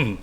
News.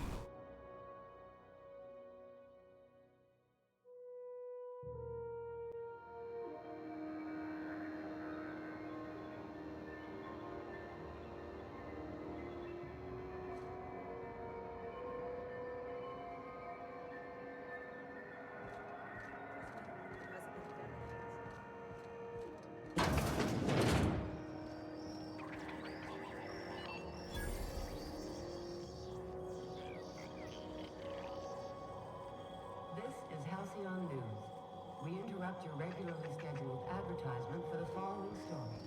We interrupt your regularly scheduled advertisement for the following story.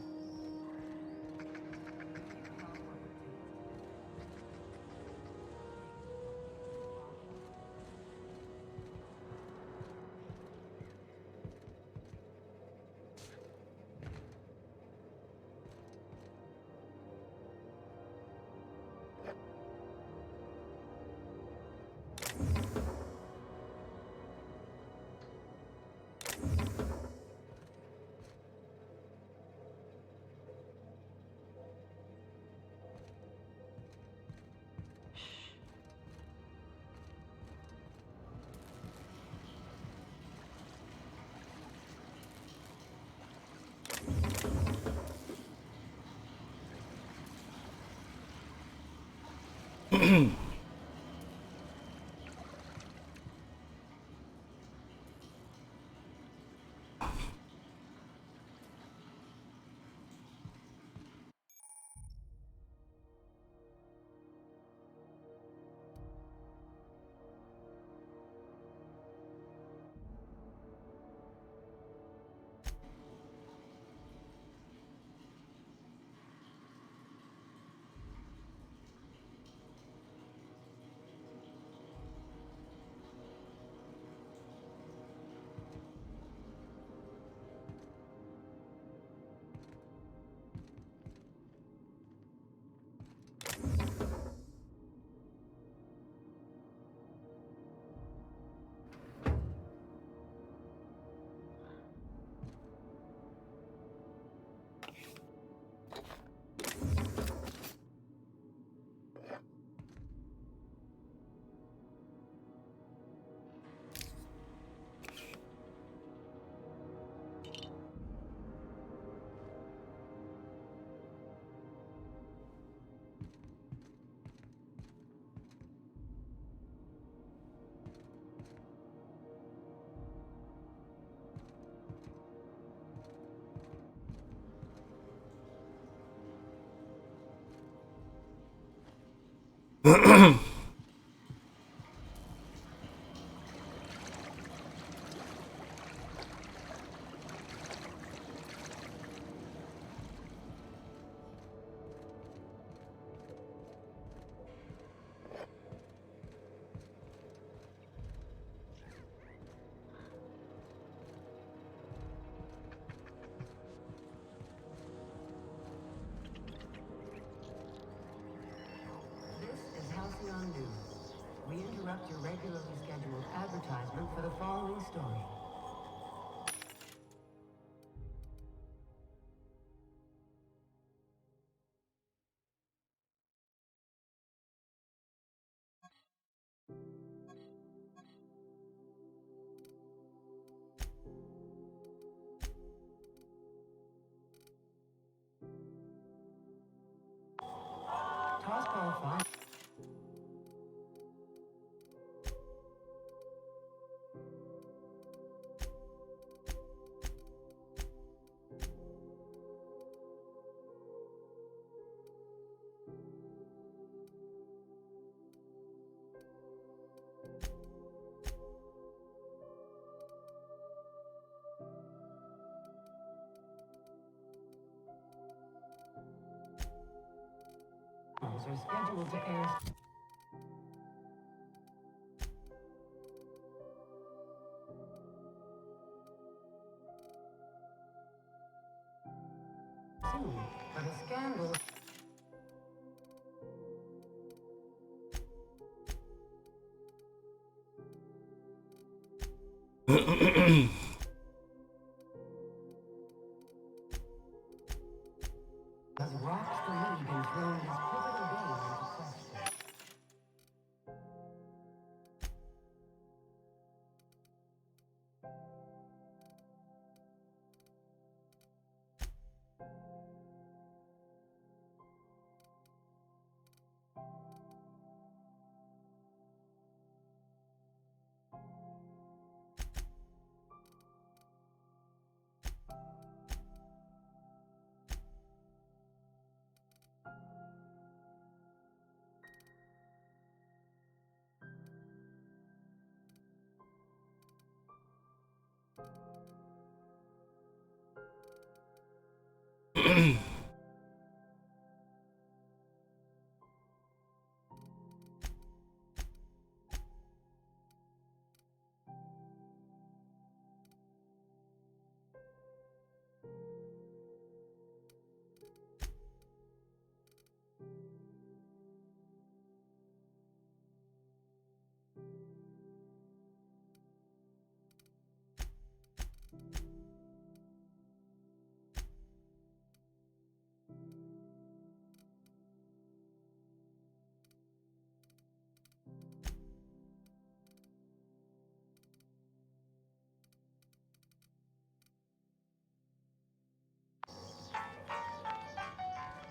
News. We interrupt your regularly scheduled advertisement for the following story. Toss ball 5. Are scheduled to air. Soon, but a scandal. Has rocked the league and thrown his pivotal game into question.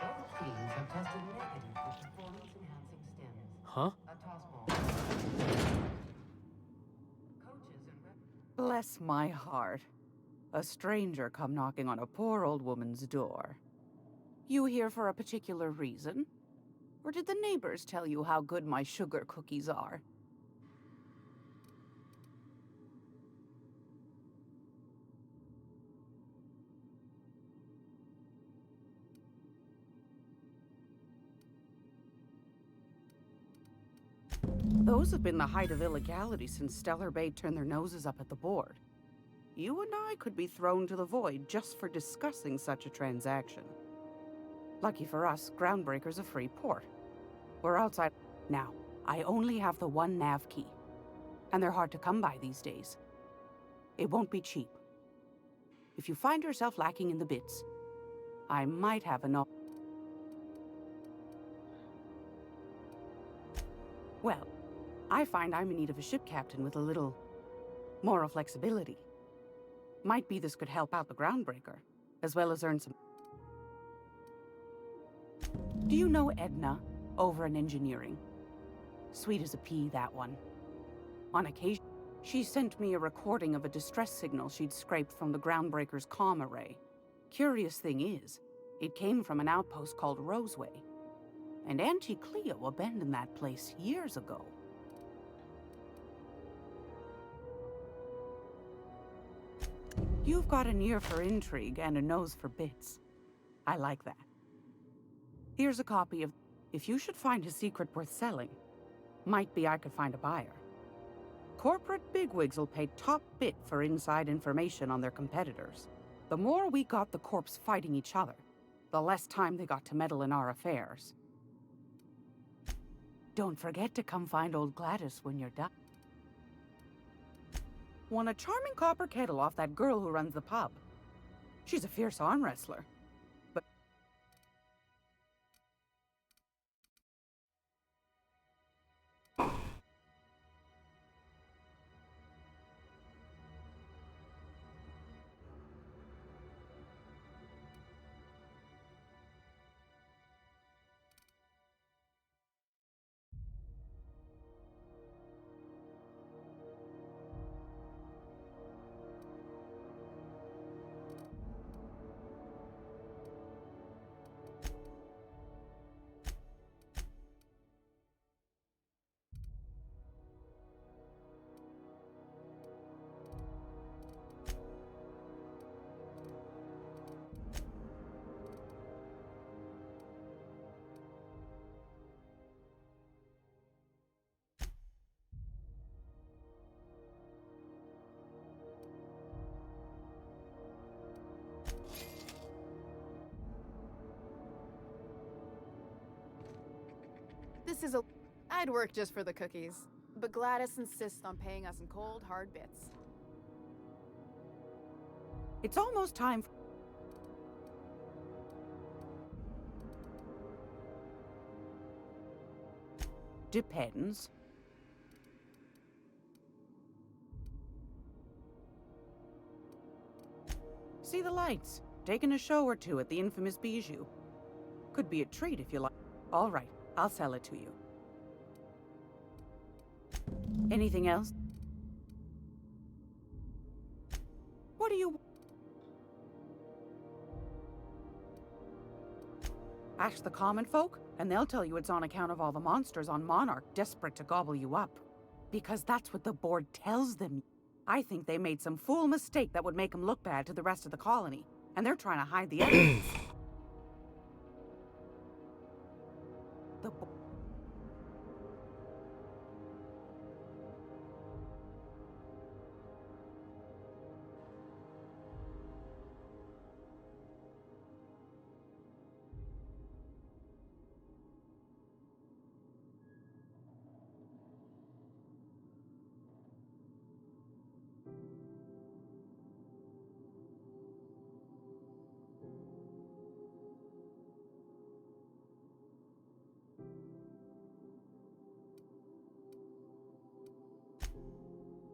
Both teams have tested negative for performance-enhancing stims. Huh? A toss ball. Coaches and Bless my heart. A stranger come knocking on a poor old woman's door. You here for a particular reason? Or did the neighbors tell you how good my sugar cookies are? Those have been the height of illegality since Stellar Bay turned their noses up at the board. You and I could be thrown to the void just for discussing such a transaction. Lucky for us, Groundbreaker's a free port. We're outside. Now, I only have the one nav key. And they're hard to come by these days. It won't be cheap. If you find yourself lacking in the bits, I might have enough. Well, I find I'm in need of a ship captain with a little moral flexibility. Might be this could help out the Groundbreaker, as well as earn some... Do you know Edna, over in engineering? Sweet as a pea, that one. On occasion, she sent me a recording of a distress signal she'd scraped from the Groundbreaker's comm array. Curious thing is, it came from an outpost called Roseway. And Auntie Cleo abandoned that place years ago. You've got an ear for intrigue and a nose for bits. I like that. Here's a copy of... If you should find a secret worth selling, might be I could find a buyer. Corporate bigwigs will pay top bit for inside information on their competitors. The more we got the corps fighting each other, the less time they got to meddle in our affairs. Don't forget to come find old Gladys when you're done. Won a charming copper kettle off that girl who runs the pub. She's a fierce arm wrestler. But This is a... I'd work just for the cookies. But Gladys insists on paying us in cold, hard bits. it's almost time for... Depends. See the lights. Taking a show or two at the infamous Bijou. Could be a treat if you like. All right, I'll sell it to you. Anything else? What do you... Ask the common folk, and they'll tell you it's on account of all the monsters on Monarch desperate to gobble you up. Because that's what the board tells them. I think they made some fool mistake that would make them look bad to the rest of the colony, and they're trying to hide the evidence.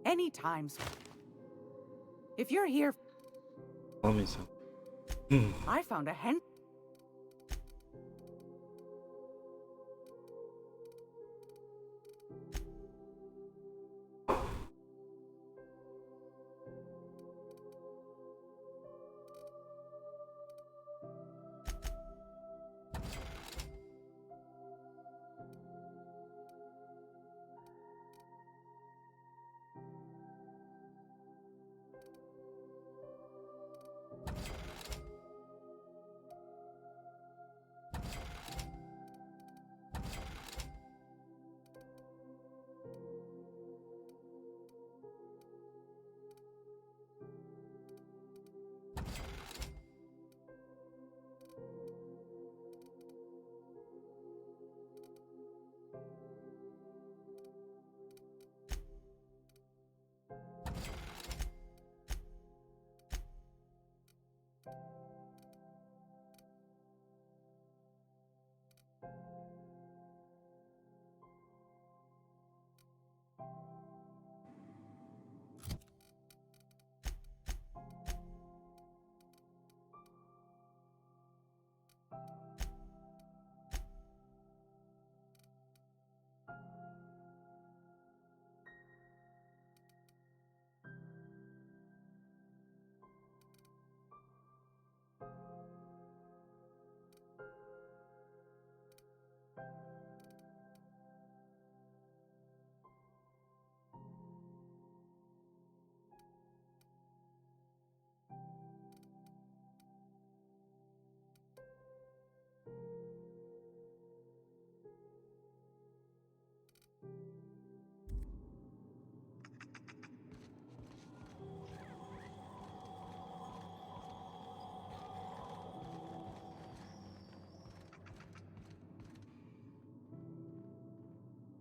Anytime. If you're here, Alamayız. I found a hen.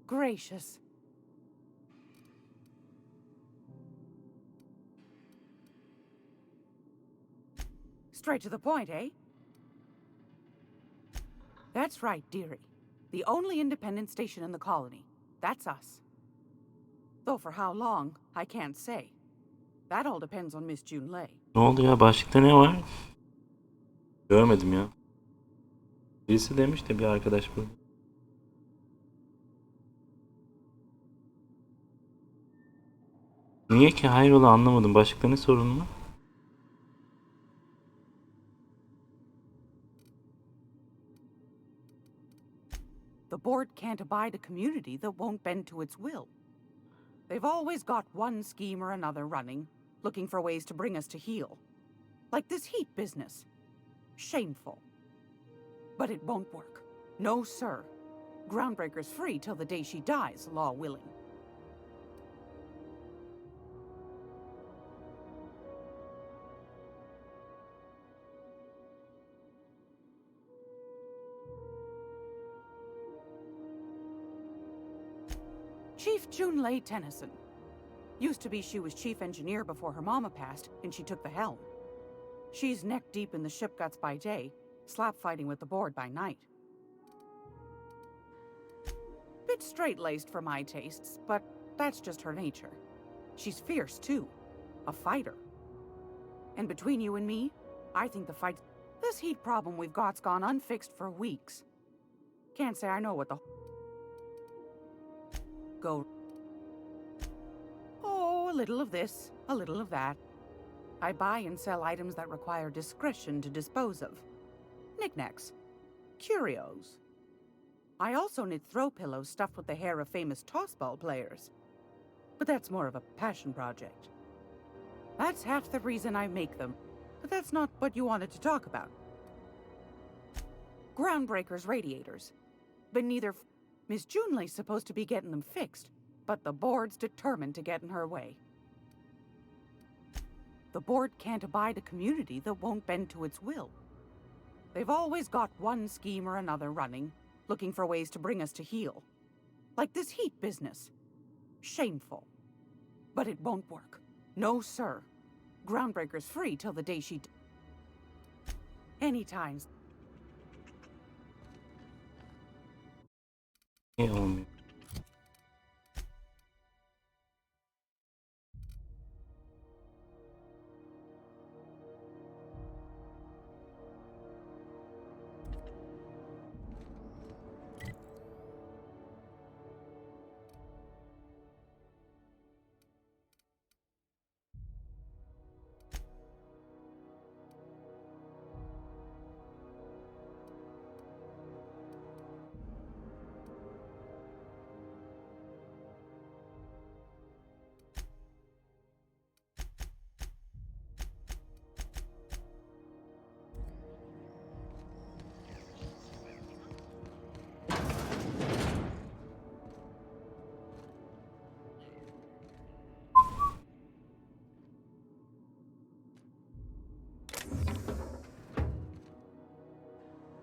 Gracious. Straight to the point, eh? That's right, dearie. The only independent station in the colony. That's us. Though for how long, I can't say. That all depends on Miss Junlei. Ne oldu ya? Başlıkta ne var? Görmedim ya. Birisi demiş de bir arkadaş bu. Niye ki hayrola anlamadım. Başlıkta ne sorun mu? The board can't abide a community that won't bend to its will. They've always got one scheme or another running, looking for ways to bring us to heel. Like this heat business. Shameful. But it won't work. No, sir. Groundbreaker's free till the day she dies, law willing. Chief Junlei Tennyson. Used to be she was chief engineer before her mama passed, and she took the helm. She's neck deep in the ship guts by day, slap fighting with the board by night. Bit straight-laced for my tastes, but that's just her nature. She's fierce, too. A fighter. And between you and me, I think the fight... This heat problem we've got's gone unfixed for weeks. Can't say I know what the... Go... Oh, a little of this, a little of that. I buy and sell items that require discretion to dispose of. Knickknacks. Curios. I also knit throw pillows stuffed with the hair of famous tossball players. But that's more of a passion project. That's half the reason I make them. But that's not what you wanted to talk about. Groundbreaker's radiators. But neither... Miss Junlei's supposed to be getting them fixed, but the board's determined to get in her way. The board can't abide a community that won't bend to its will. They've always got one scheme or another running, looking for ways to bring us to heel. Like this heat business. Shameful. But it won't work. No, sir. Groundbreaker's free till the day she... Anytime. Niye olmuyor?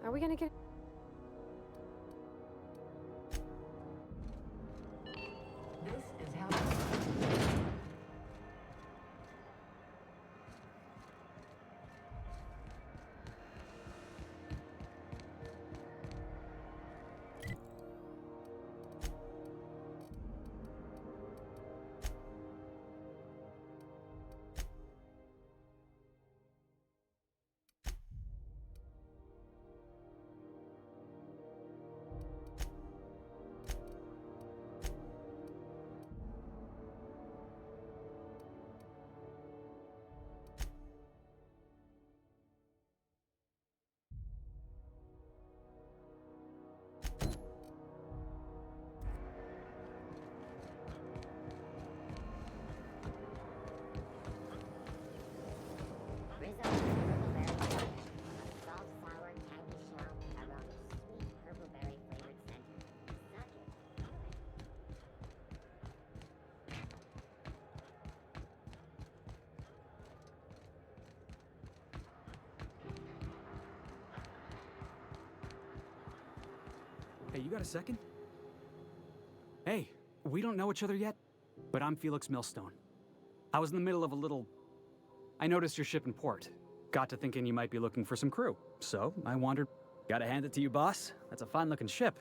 Are we gonna get... This is how. Hey, you got a second? Hey, we don't know each other yet, but I'm Felix Millstone. I was in the middle of a little... I noticed your ship in port. Got to thinking you might be looking for some crew. So, I wandered... Gotta hand it to you, boss. That's a fine-looking ship.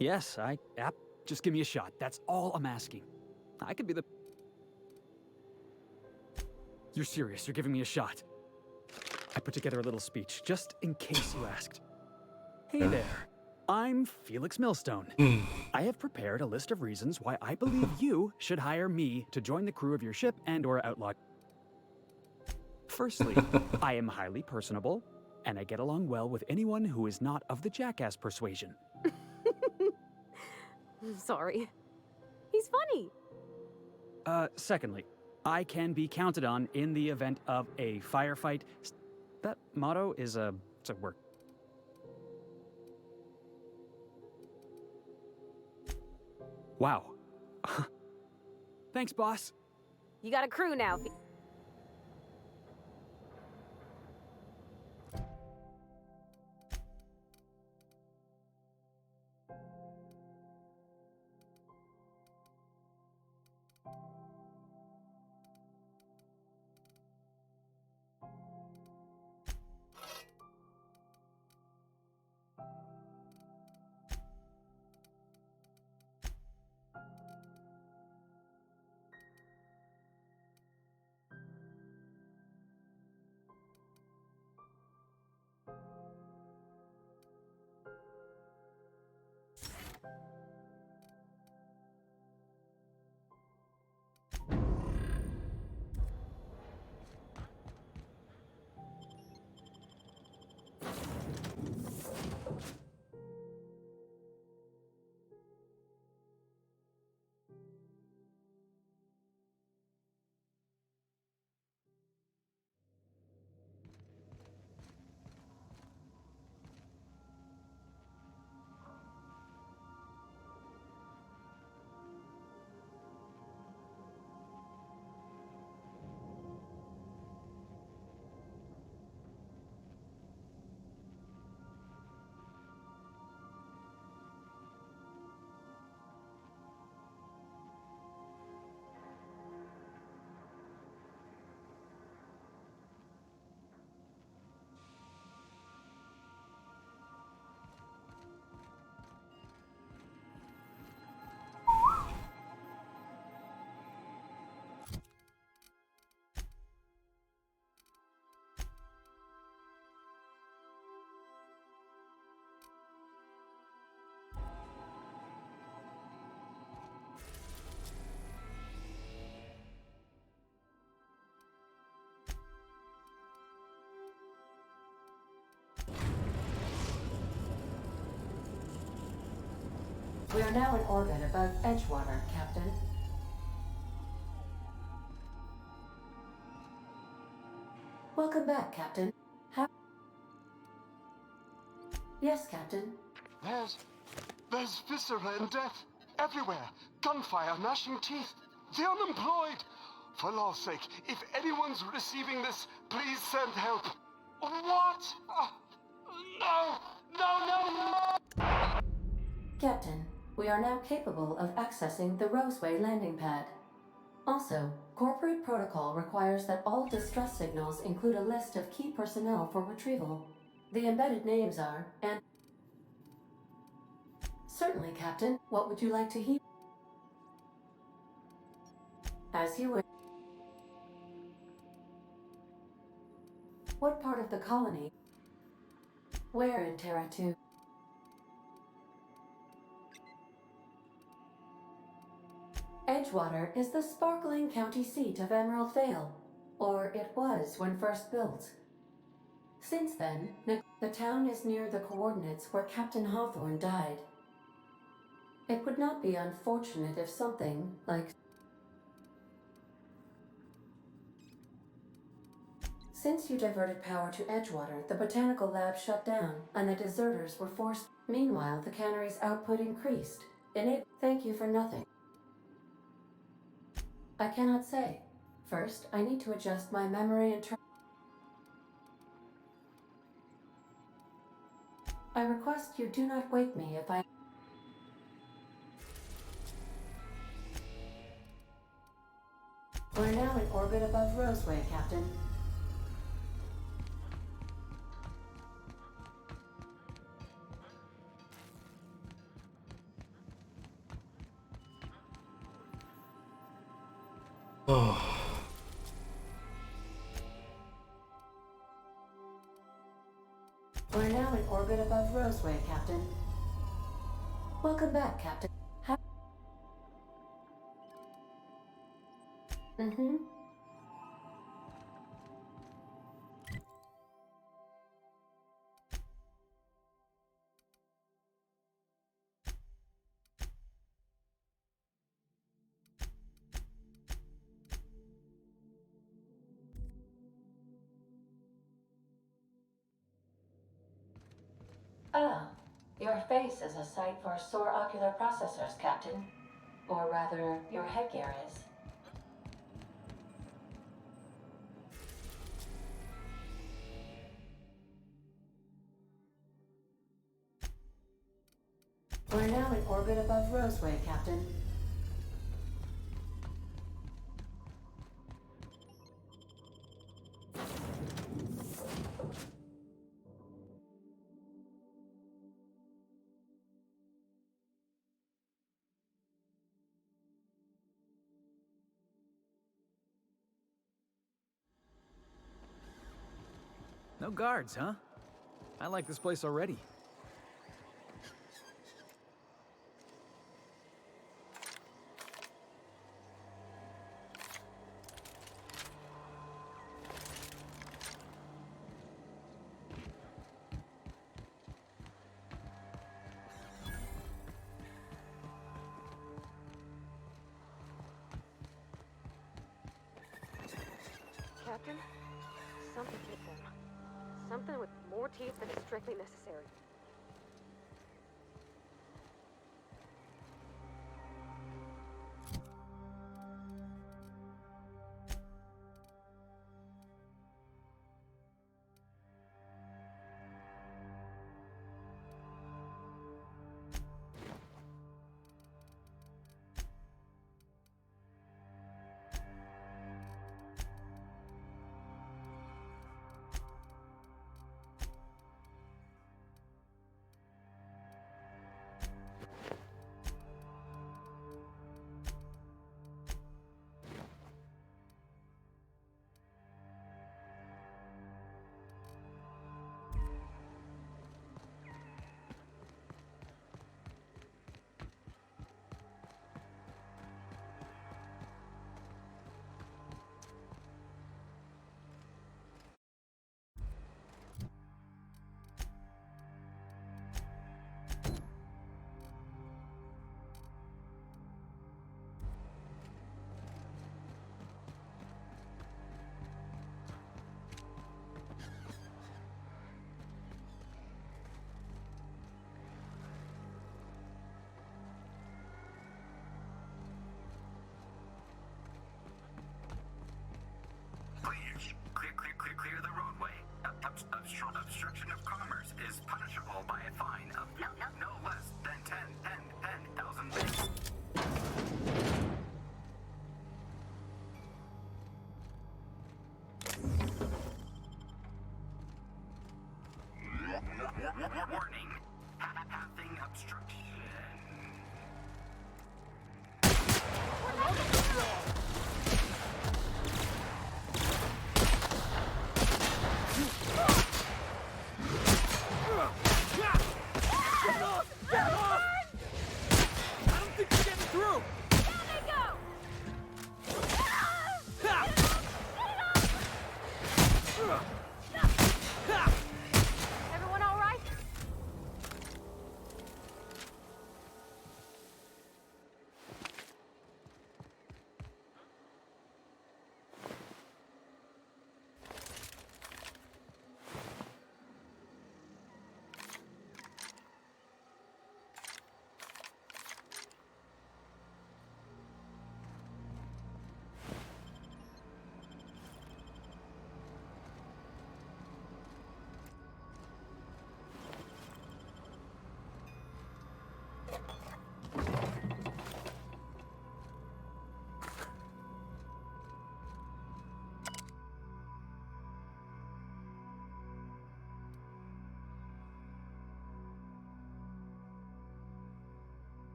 Yes, just give me a shot. That's all I'm asking. I could be the... You're serious, you're giving me a shot. I put together a little speech, just in case you asked. Hey there, I'm Felix Millstone. I have prepared a list of reasons why I believe you should hire me to join the crew of your ship and/or outlaw. Firstly, I am highly personable, and I get along well with anyone who is not of the jackass persuasion. Sorry. He's funny. Secondly, I can be counted on in the event of a firefight. That motto is it's a word. Wow. Thanks, boss. You got a crew now. We are now in orbit above Edgewater, Captain. Welcome back, Captain. Yes, Captain. There's viscera and death everywhere. Gunfire, gnashing teeth. The unemployed. For law's sake, if anyone's receiving this, please send help. What? No! No, no, no! Captain, we are now capable of accessing the Roseway landing pad. Also, corporate protocol requires that all distress signals include a list of key personnel for retrieval. The embedded names are, and... Certainly, Captain. What would you like to hear? As you wish. What part of the colony? Where in Terra 2? Edgewater is the sparkling county seat of Emerald Vale, or it was when first built. Since then, the town is near the coordinates where Captain Hawthorne died. It would not be unfortunate if something like... Since you diverted power to Edgewater, the botanical lab shut down, and the deserters were forced. Meanwhile, the cannery's output increased. Thank you for nothing. I cannot say. First, I need to adjust my memory and I request you do not wake me if I... We're now in orbit above Roseway, Captain. Oh. We're now in orbit above Roseway, Captain. Welcome back, Captain. Mm-hmm. Ah, your face is a sight for sore ocular processors, Captain. Or rather, your headgear is. We're now in orbit above Roseway, Captain. No guards, huh? I like this place already. Captain, something hit them. Something with more teeth than is strictly necessary. Obstruction of commerce is punishable by a fine of no less than 10,000 bits. Warning. Pathing obstruction. Everyone all right?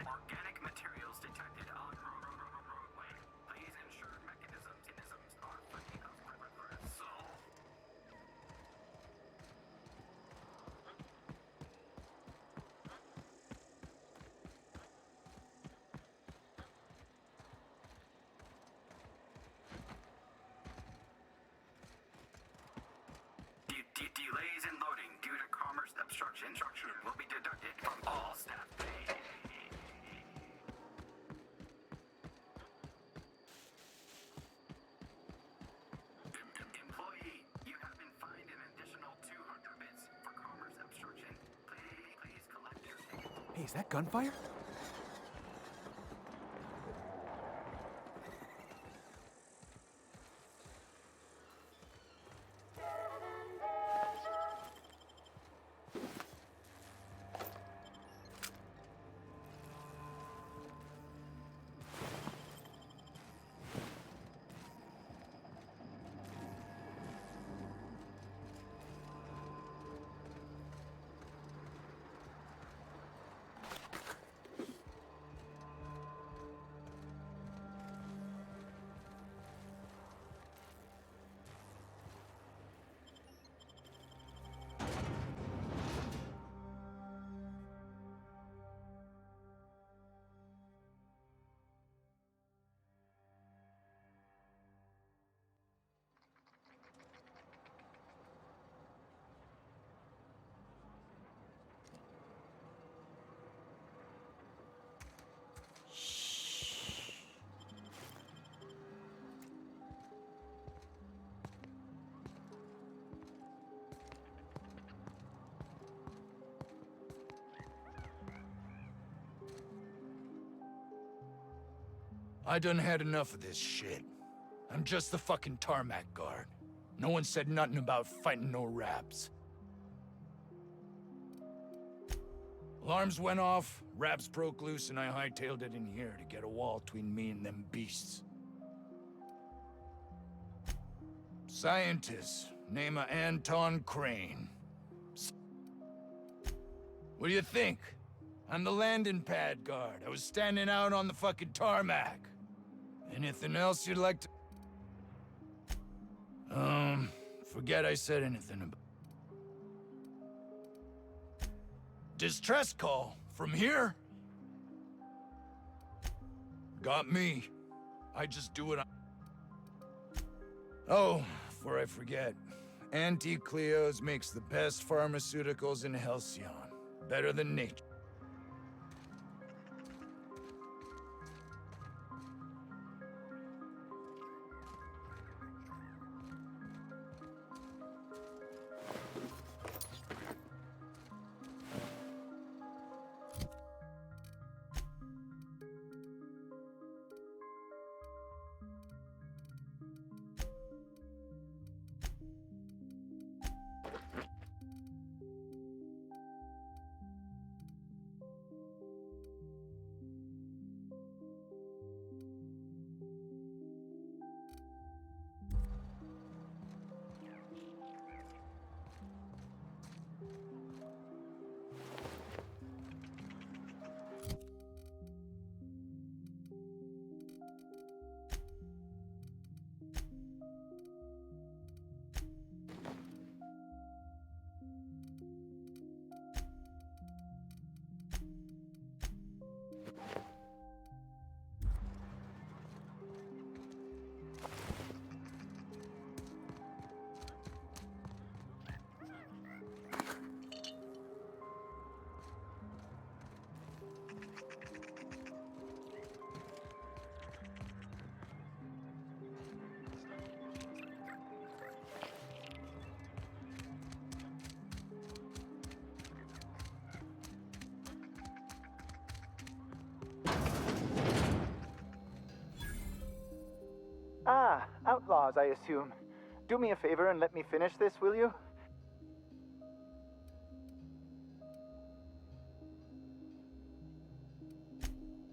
Organic materials detected on roadway. Please ensure mechanisms are free of reversal. Delays in loading due to commerce obstruction will be deducted from all staff pay. Employee, you have been fined an additional 200 bits for commerce obstruction. Please collect your ticket. Hey, is that gunfire? I done had enough of this shit. I'm just the fucking tarmac guard. No one said nothing about fighting no raps. Alarms went off, raps broke loose, and I hightailed it in here to get a wall between me and them beasts. Scientist, name of Anton Crane. What do you think? I'm the landing pad guard. I was standing out on the fucking tarmac. Anything else you'd like to... Forget I said anything about... Distress call? From here? Got me. I just do what I... Oh, before I forget. Auntie Cleo's makes the best pharmaceuticals in Halcyon. Better than nature. Ah, outlaws, I assume. Do me a favor and let me finish this, will you?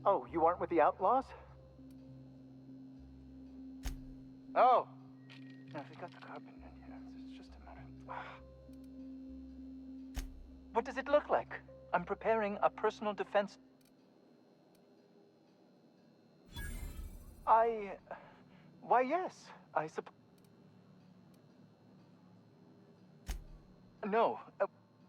Oh, you aren't with the outlaws? Oh! No, we got the carpet in here. It's just a matter. What does it look like? I'm preparing a personal defense. Why, yes. I suppose. No.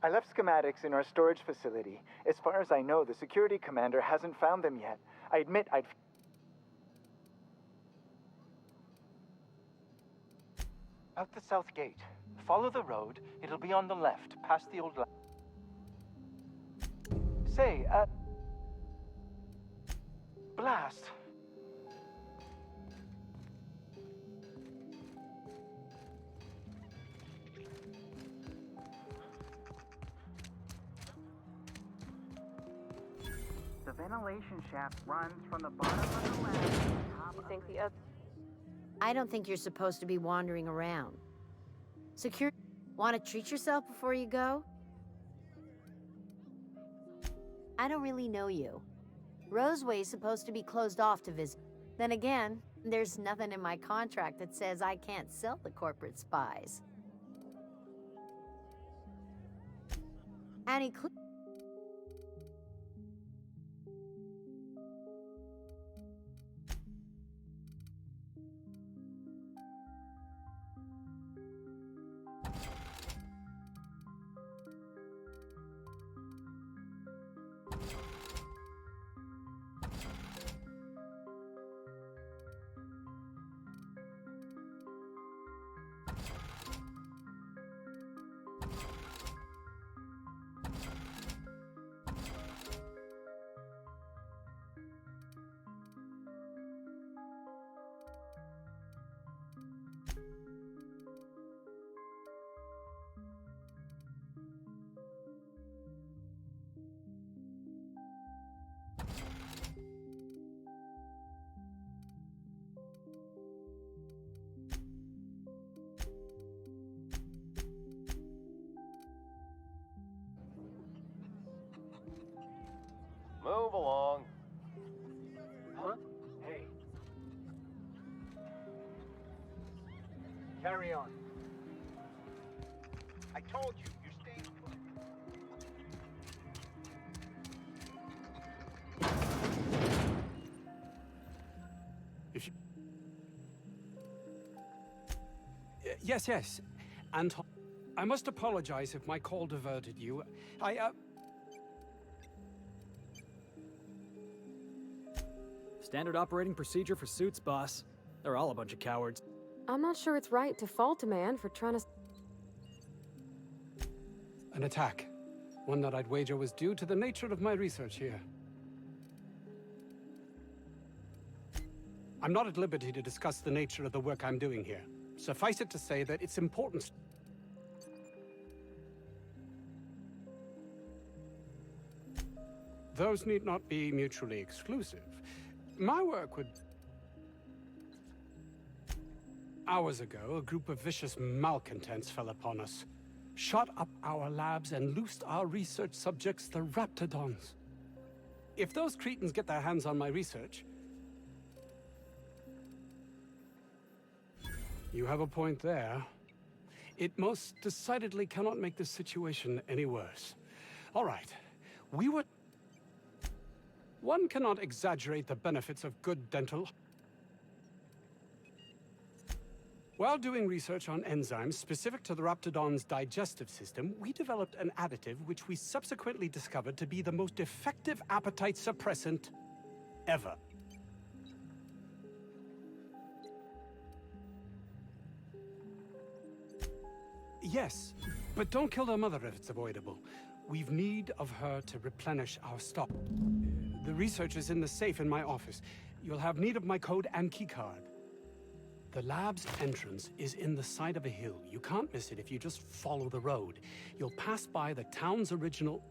I left schematics in our storage facility. As far as I know, the security commander hasn't found them yet. I admit I'd... Out the south gate. Follow the road. It'll be on the left, past the old... Say, Blast. The ventilation shaft runs from the bottom of the lab to the top You of think the... the other... I don't think you're supposed to be wandering around. Secure... Want to treat yourself before you go? I don't really know you. Roseway's supposed to be closed off to visit. Then again, there's nothing in my contract that says I can't sell the corporate spies. Annie Cle... Move along. Huh? Hey. Carry on. I told you, you're staying put. If you... Yes. Anton, I must apologize if my call diverted you. Standard operating procedure for suits, boss. They're all a bunch of cowards. I'm not sure it's right to fault a man for trying to... An attack. One that I'd wager was due to the nature of my research here. I'm not at liberty to discuss the nature of the work I'm doing here. Suffice it to say that its importance... Those need not be mutually exclusive. My work would... Hours ago, a group of vicious malcontents fell upon us, shot up our labs and loosed our research subjects, the Raptidons. If those cretins get their hands on my research... You have a point there. It most decidedly cannot make this situation any worse. All right, we were... One cannot exaggerate the benefits of good dental... While doing research on enzymes specific to the Raptidon's digestive system, we developed an additive which we subsequently discovered to be the most effective appetite suppressant ever. Yes, but don't kill their mother if it's avoidable. We've need of her to replenish our stock. The research is in the safe in my office. You'll have need of my code and keycard. The lab's entrance is in the side of a hill. You can't miss it if you just follow the road. You'll pass by the town's original...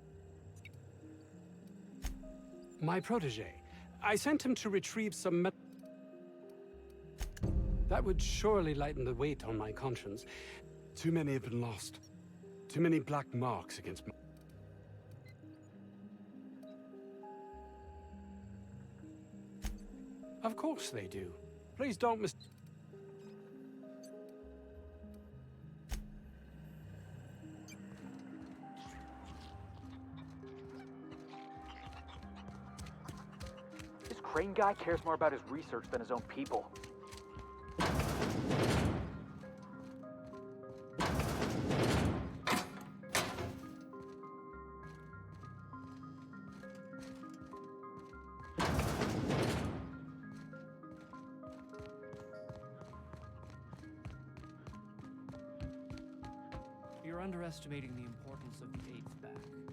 My protege. I sent him to retrieve some That would surely lighten the weight on my conscience. Too many have been lost. Too many black marks against me. Of course they do. Please don't mis... This Crane guy cares more about his research than his own people. You're underestimating the importance of the 8th back.